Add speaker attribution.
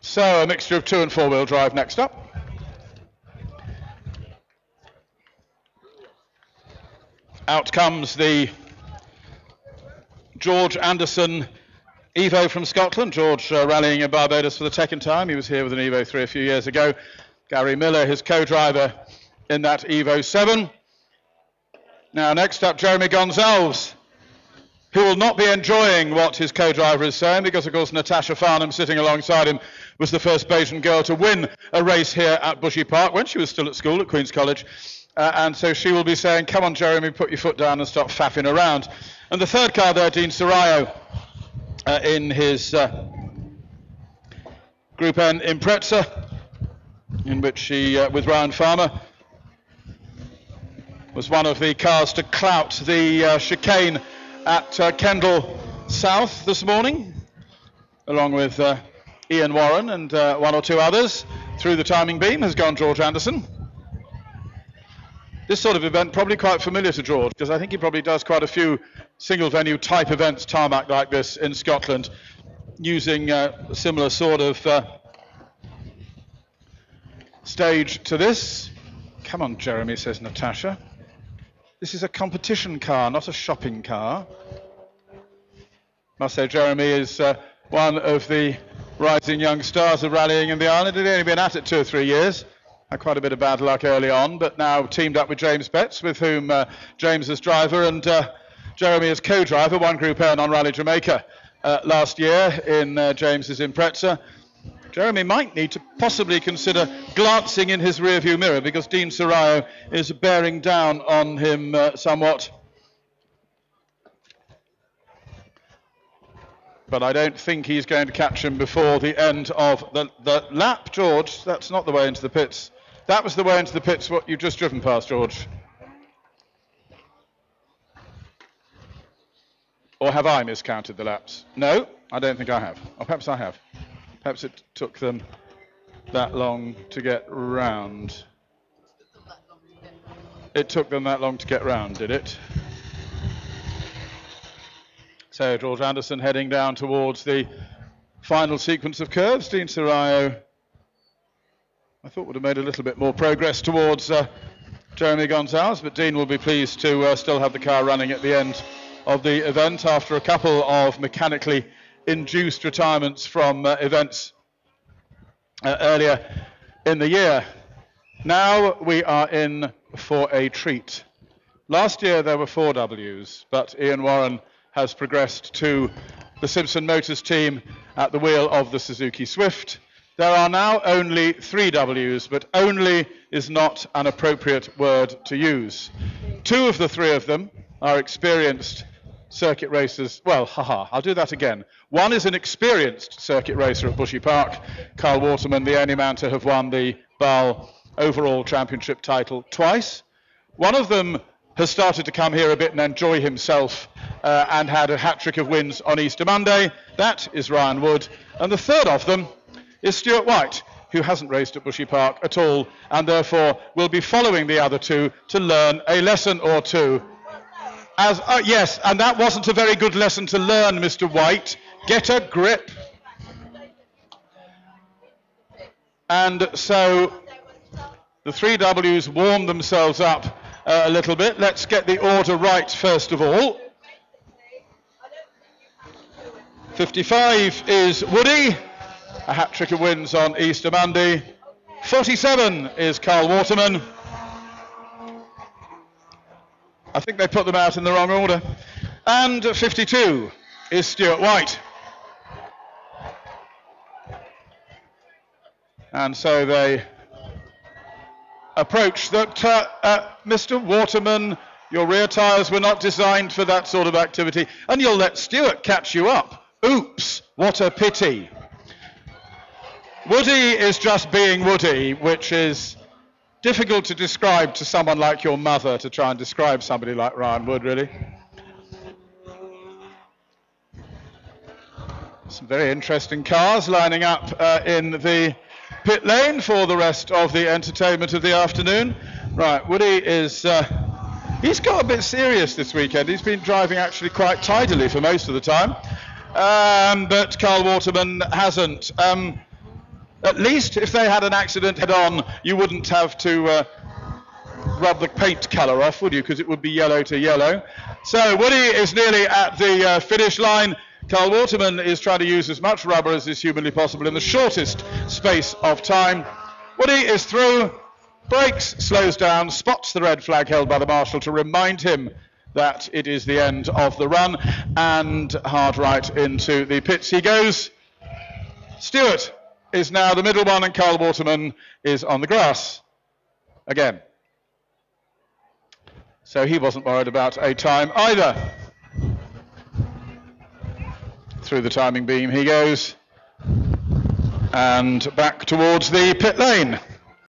Speaker 1: So a mixture of 2- and 4-wheel drive next up. Out comes the George Anderson Evo from Scotland. George rallying in Barbados for the second time. He was here with an Evo 3 a few years ago. Gary Miller, his co-driver in that Evo 7. Now next up, Jeremy Gonzalez, who will not be enjoying what his co-driver is saying, because of course Natasha Farnham sitting alongside him was the first Bayesian girl to win a race here at Bushy Park when she was still at school at Queen's College. And so she will be saying, come on Jeremy, put your foot down and stop faffing around. And the third car there, Dean Sarayo, in his Group N Impreza, in which he, with Ryan Farmer, was one of the cars to clout the chicane at Kendal South this morning, along with Ian Warren and one or two others. Through the timing beam has gone George Anderson. This sort of event probably quite familiar to George, because I think he probably does quite a few single venue type events, tarmac like this in Scotland, using a similar sort of stage to this. Come on Jeremy, says Natasha. This is a competition car, not a shopping car. Must say Jeremy is one of the rising young stars of rallying in the island. He'd only been at it 2 or 3 years. Had quite a bit of bad luck early on, but now teamed up with James Betts, with whom James is driver and Jeremy is co-driver, won Group N on Rally Jamaica last year in James's Impreza. Jeremy might need to possibly consider glancing in his rearview mirror, because Dean Sarayo is bearing down on him somewhat. But I don't think he's going to catch him before the end of the lap. George, that's not the way into the pits. That was the way into the pits, what you've just driven past, George. Or have I miscounted the laps? No, I don't think I have. Or perhaps I have. Perhaps it took them that long to get round. It took them that long to get round, did it? So George Anderson heading down towards the final sequence of curves. Dean Sarayo, I thought, would have made a little bit more progress towards Jeremy Gonzalez, but Dean will be pleased to still have the car running at the end of the event after a couple of mechanically induced retirements from events earlier in the year. Now we are in for a treat. Last year there were 4 Ws, but Ian Warren has progressed to the Simpson Motors team at the wheel of the Suzuki Swift. There are now only 3 Ws, but only is not an appropriate word to use. 2 of the 3 of them are experienced circuit racers. Well, I'll do that again. One is an experienced circuit racer at Bushy Park, Carl Waterman, the only man to have won the BAL overall championship title twice. One of them has started to come here a bit and enjoy himself and had a hat-trick of wins on Easter Monday. That is Ryan Wood. And the third of them is Stuart White, who hasn't raced at Bushy Park at all, and therefore will be following the other 2 to learn a lesson or 2. Yes, and that wasn't a very good lesson to learn, Mr. White. Get a grip. And so the 3 Ws warm themselves up a little bit. Let's get the order right first of all. 55 is Woody, a hat-trick of wins on Easter Monday. 47 is Carl Waterman. I think they put them out in the wrong order. And 52 is Stuart White. And so they approach that, Mr. Waterman, your rear tyres were not designed for that sort of activity, and you'll let Stuart catch you up. Oops, what a pity. Woody is just being Woody, which is difficult to describe to someone like your mother, to try and describe somebody like Ryan Wood, really. Some very interesting cars lining up in the pit lane for the rest of the entertainment of the afternoon. Right, Woody is, he's got a bit serious this weekend. He's been driving actually quite tidily for most of the time, but Carl Waterman hasn't. At least if they had an accident head on, you wouldn't have to rub the paint colour off, would you? Because it would be yellow to yellow. So Woody is nearly at the finish line. Carl Waterman is trying to use as much rubber as is humanly possible in the shortest space of time. Woody is through, brakes, slows down, spots the red flag held by the marshal to remind him that it is the end of the run, and hard right into the pits he goes. Stewart is now the middle one, and Carl Waterman is on the grass again. So he wasn't worried about a time either. Through the timing beam he goes, and back towards the pit lane.